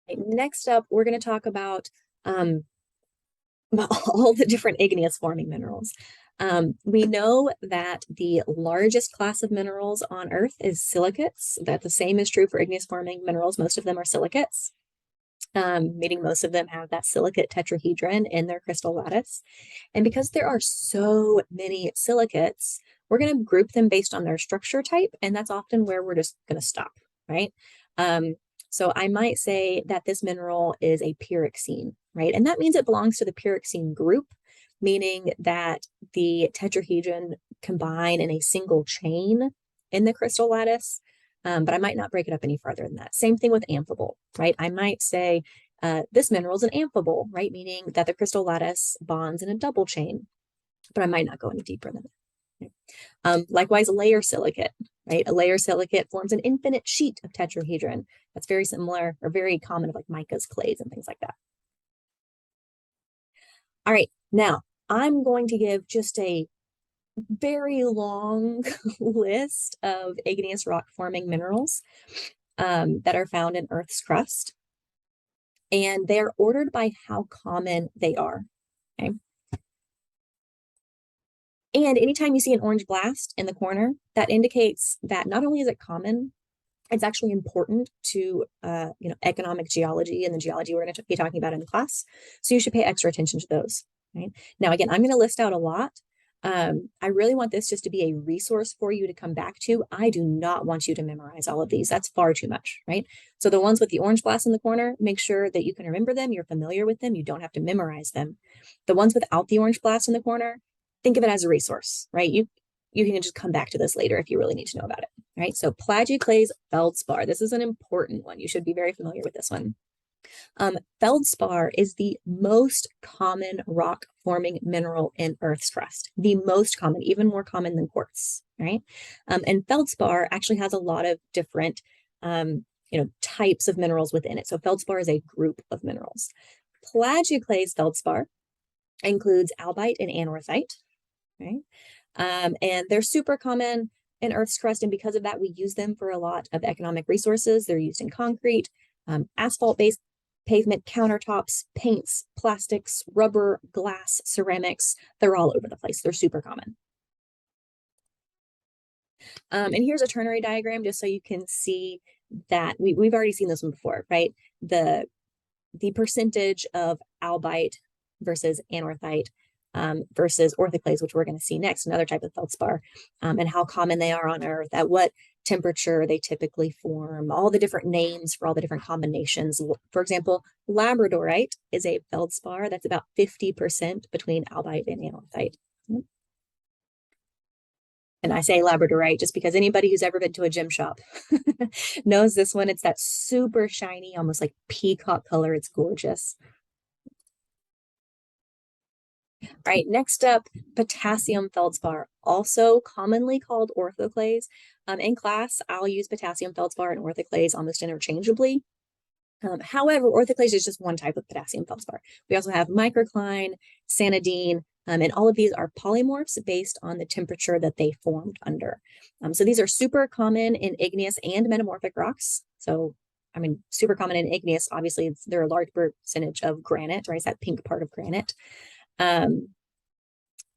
Next up, we're going to talk about all the different igneous forming minerals. We know that the largest class of minerals on Earth is silicates. That the same is true for igneous forming minerals. Most of them are silicates, meaning most of them have that silicate tetrahedron in their crystal lattice. And because there are so many silicates, we're going to group them based on their structure type, and that's often where we're just going to stop, right? So I might say that this mineral is a pyroxene, right? And that means it belongs to the pyroxene group, meaning that the tetrahedron combine in a single chain in the crystal lattice, but I might not break it up any farther than that. Same thing with amphibole, right? I might say this mineral is an amphibole, right? Meaning that the crystal lattice bonds in a double chain, but I might not go any deeper than that. Likewise, layer silicate, right? A layer silicate forms an infinite sheet of tetrahedron. That's very similar or very common of like micas, clays, and things like that. All right, now I'm going to give just a very long list of igneous rock forming minerals that are found in Earth's crust. And they're ordered by how common they are. Okay. And anytime you see an orange blast in the corner, that indicates that not only is it common, it's actually important to economic geology and the geology we're going to be talking about in the class. So you should pay extra attention to those. Right? Now, again, I'm going to list out a lot. I really want this just to be a resource for you to come back to. I do not want you to memorize all of these. That's far too much, right? So the ones with the orange blast in the corner, make sure that you can remember them. You're familiar with them. You don't have to memorize them. The ones without the orange blast in the corner, think of it as a resource, right? You can just come back to this later if you really need to know about it, right? So Plagioclase Feldspar, this is an important one. You should be very familiar with this one. Feldspar is the most common rock forming mineral in Earth's crust, the most common, even more common than quartz, right? And feldspar actually has a lot of different types of minerals within it. So feldspar is a group of minerals. Plagioclase feldspar includes albite and anorthite, right? And they're super common in Earth's crust, and because of that, we use them for a lot of economic resources. They're used in concrete, asphalt-based pavement, countertops, paints, plastics, rubber, glass, ceramics. They're all over the place. They're super common. And here's a ternary diagram just so you can see that we've already seen this one before, right? The percentage of albite versus anorthite versus orthoclase, which we're going to see next, another type of feldspar, and how common they are on Earth, at what temperature they typically form, all the different names for all the different combinations. For example, labradorite is a feldspar that's about 50% between albite and anorthite. And I say labradorite just because anybody who's ever been to a gem shop knows this one. It's that super shiny, almost like peacock color. It's gorgeous. All right, next up, potassium feldspar, also commonly called orthoclase. In class, I'll use potassium feldspar and orthoclase almost interchangeably. However, orthoclase is just one type of potassium feldspar. We also have microcline, sanidine, and all of these are polymorphs based on the temperature that they formed under. So these are super common in igneous and metamorphic rocks. So, I mean, super common in igneous, obviously, they're a large percentage of granite, right? It's that pink part of granite.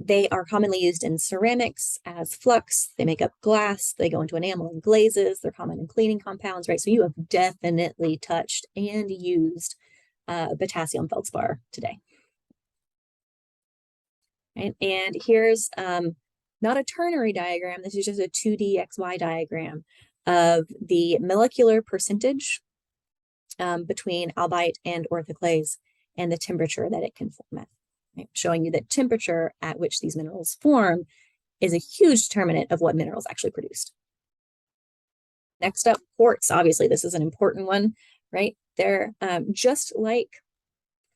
They are commonly used in ceramics as flux. They make up glass. They go into enamel and glazes. They're common in cleaning compounds, right? So you have definitely touched and used potassium feldspar today. And here's not a ternary diagram. This is just a 2D XY diagram of the molecular percentage between albite and orthoclase and the temperature that it can form at. Right? Showing you that temperature at which these minerals form is a huge determinant of what minerals actually produced. Next up, quartz. Obviously, this is an important one, right? They're just like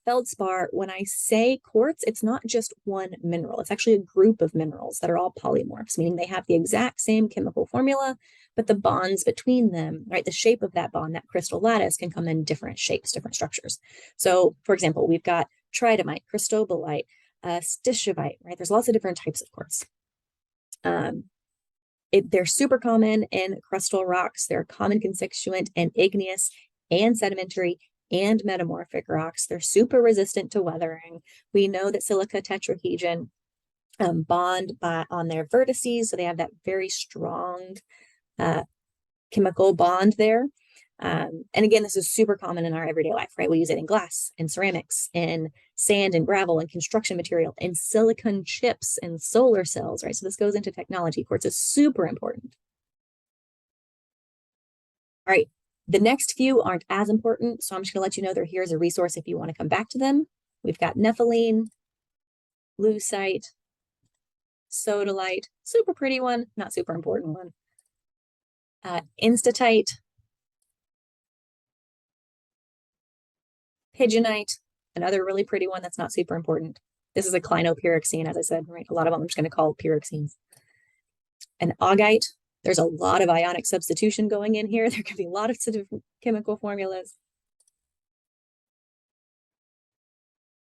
feldspar. When I say quartz, it's not just one mineral. It's actually a group of minerals that are all polymorphs, meaning they have the exact same chemical formula, but the bonds between them, right? The shape of that bond, that crystal lattice, can come in different shapes, different structures. So, for example, we've got tritomite, cristobalite, stishovite, right? There's lots of different types of quartz. They're super common in crustal rocks. They're a common constituent in igneous and sedimentary and metamorphic rocks. They're super resistant to weathering. We know that silica tetrahedron bond on their vertices, so they have that very strong chemical bond there. And again, this is super common in our everyday life, right? We use it in glass, in ceramics, in sand and gravel, and construction material, in silicon chips, and solar cells, right? So this goes into technology. Quartz is super important. All right, the next few aren't as important, so I'm just gonna let you know they're here as a resource if you want to come back to them. We've got Nephilim, Leucite, Sodalite, super pretty one, not super important one. Instatite, Pigeonite, another really pretty one that's not super important. This is a clinopyroxene, as I said, right? A lot of them I'm just going to call pyroxenes. An augite, there's a lot of ionic substitution going in here. There could be a lot of different chemical formulas.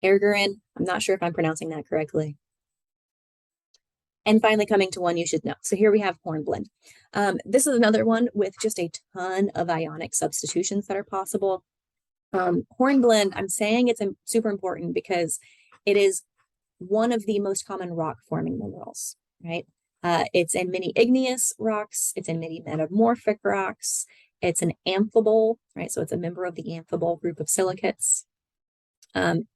Ergerin, I'm not sure if I'm pronouncing that correctly. And finally, coming to one you should know. So here we have hornblende. This is another one with just a ton of ionic substitutions that are possible. Hornblende, I'm saying it's super important because it is one of the most common rock forming minerals, right? It's in many igneous rocks, it's in many metamorphic rocks, it's an amphibole, right? So it's a member of the amphibole group of silicates. And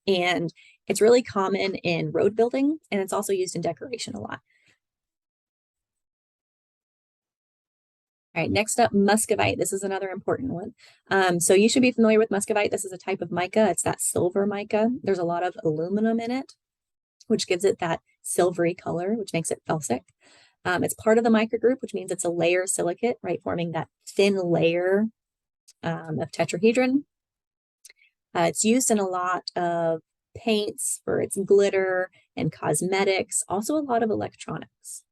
it's really common in road building, and it's also used in decoration a lot. All right, next up, Muscovite. This is another important one. So you should be familiar with Muscovite. This is a type of mica. It's that silver mica. There's a lot of aluminum in it, which gives it that silvery color, which makes it felsic. It's part of the mica group, which means it's a layer silicate, right, forming that thin layer of tetrahedron. It's used in a lot of paints for its glitter and cosmetics, also a lot of electronics.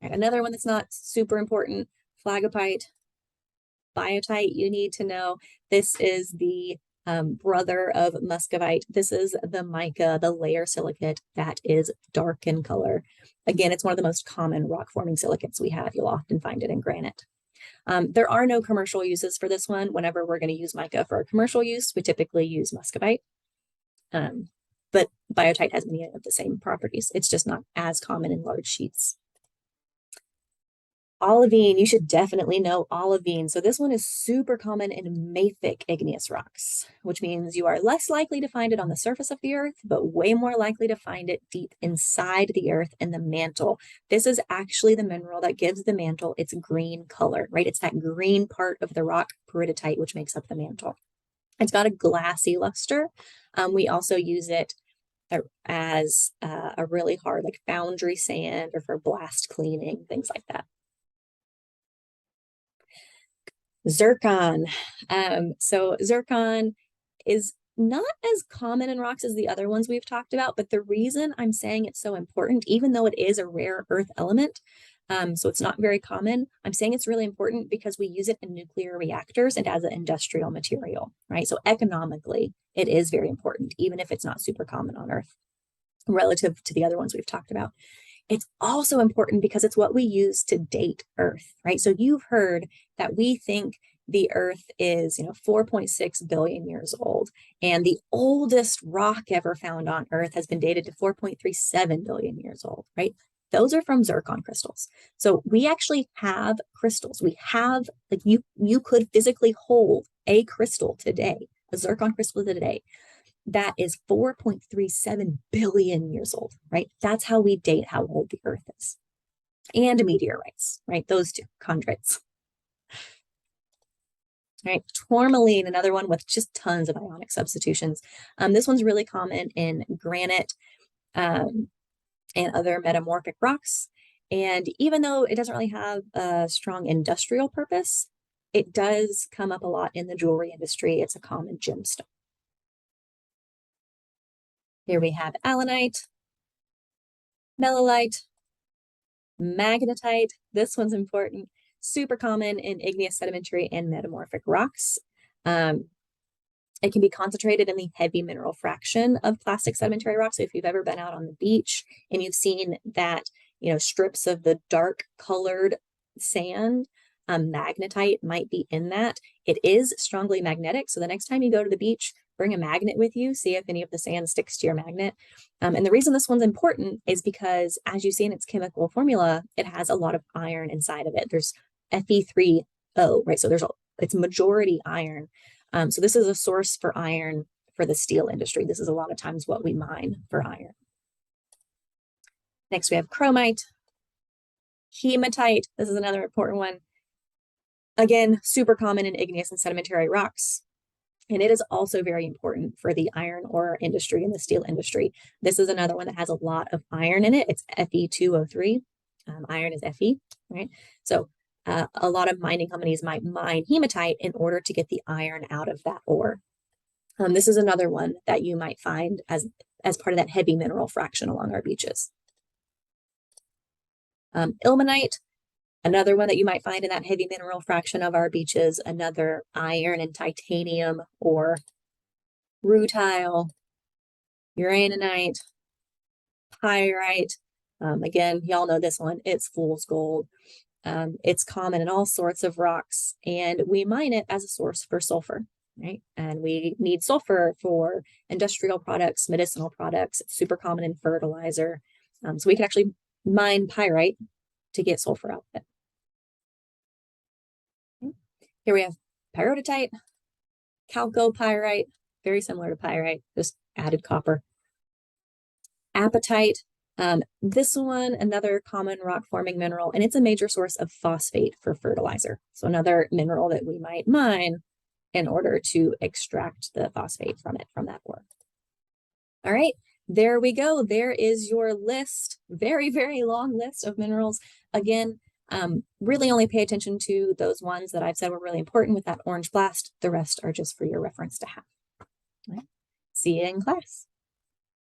Right, another one that's not super important, Flagopite Biotite, you need to know. This is the brother of Muscovite. This is the mica, the layer silicate that is dark in color. Again, it's one of the most common rock-forming silicates we have. You'll often find it in granite. There are no commercial uses for this one. Whenever we're going to use mica for a commercial use, we typically use Muscovite. But biotite has many of the same properties. It's just not as common in large sheets. Olivine, you should definitely know olivine. So this one is super common in mafic igneous rocks, which means you are less likely to find it on the surface of the earth, but way more likely to find it deep inside the earth in the mantle. This is actually the mineral that gives the mantle its green color, right? It's that green part of the rock, peridotite, which makes up the mantle. It's got a glassy luster. We also use it as a really hard, like foundry sand or for blast cleaning, things like that. Zircon. So zircon is not as common in rocks as the other ones we've talked about, but the reason I'm saying it's so important, even though it is a rare earth element, so it's not very common, I'm saying it's really important because we use it in nuclear reactors and as an industrial material, right? So economically, it is very important, even if it's not super common on Earth relative to the other ones we've talked about. It's also important because it's what we use to date Earth, right? So you've heard that we think the Earth is, 4.6 billion years old, and the oldest rock ever found on Earth has been dated to 4.37 billion years old, right? Those are from zircon crystals. So we actually have crystals. We have, like, you could physically hold a crystal today, a zircon crystal today, that is 4.37 billion years old, right? That's how we date how old the Earth is. And meteorites, right? Those two, chondrites. All right, tourmaline, another one with just tons of ionic substitutions. This one's really common in granite and other metamorphic rocks. And even though it doesn't really have a strong industrial purpose, it does come up a lot in the jewelry industry. It's a common gemstone. Here we have Alanite, Melalite, Magnetite. This one's important. Super common in igneous sedimentary and metamorphic rocks. It can be concentrated in the heavy mineral fraction of plastic sedimentary rocks. So if you've ever been out on the beach and you've seen that, strips of the dark colored sand, Magnetite might be in that. It is strongly magnetic. So the next time you go to the beach, bring a magnet with you, see if any of the sand sticks to your magnet. And the reason this one's important is because, as you see in its chemical formula, it has a lot of iron inside of it. There's Fe3O, right? So it's majority iron. So this is a source for iron for the steel industry. This is a lot of times what we mine for iron. Next, we have chromite, hematite. This is another important one. Again, super common in igneous and sedimentary rocks. And it is also very important for the iron ore industry and the steel industry. This is another one that has a lot of iron in it. It's Fe2O3. Iron is Fe, right? So a lot of mining companies might mine hematite in order to get the iron out of that ore. This is another one that you might find as part of that heavy mineral fraction along our beaches. Ilmanite, another one that you might find in that heavy mineral fraction of our beaches, another iron and titanium ore. Rutile, Uranonite, Pyrite. Again, y'all know this one, it's fool's gold. It's common in all sorts of rocks, and we mine it as a source for sulfur, right? And we need sulfur for industrial products, medicinal products. It's super common in fertilizer. So we can actually mine pyrite to get sulfur out of it. Okay. Here we have Periodotype, Calco pyrite, very similar to pyrite, just added copper. Apatite, this one, another common rock forming mineral, and it's a major source of phosphate for fertilizer. So another mineral that we might mine in order to extract the phosphate from it, from that ore. All right, there we go. There is your list, very, very long list of minerals. Again, really only pay attention to those ones that I've said were really important with that orange blast. The rest are just for your reference to have. All right. See you in class.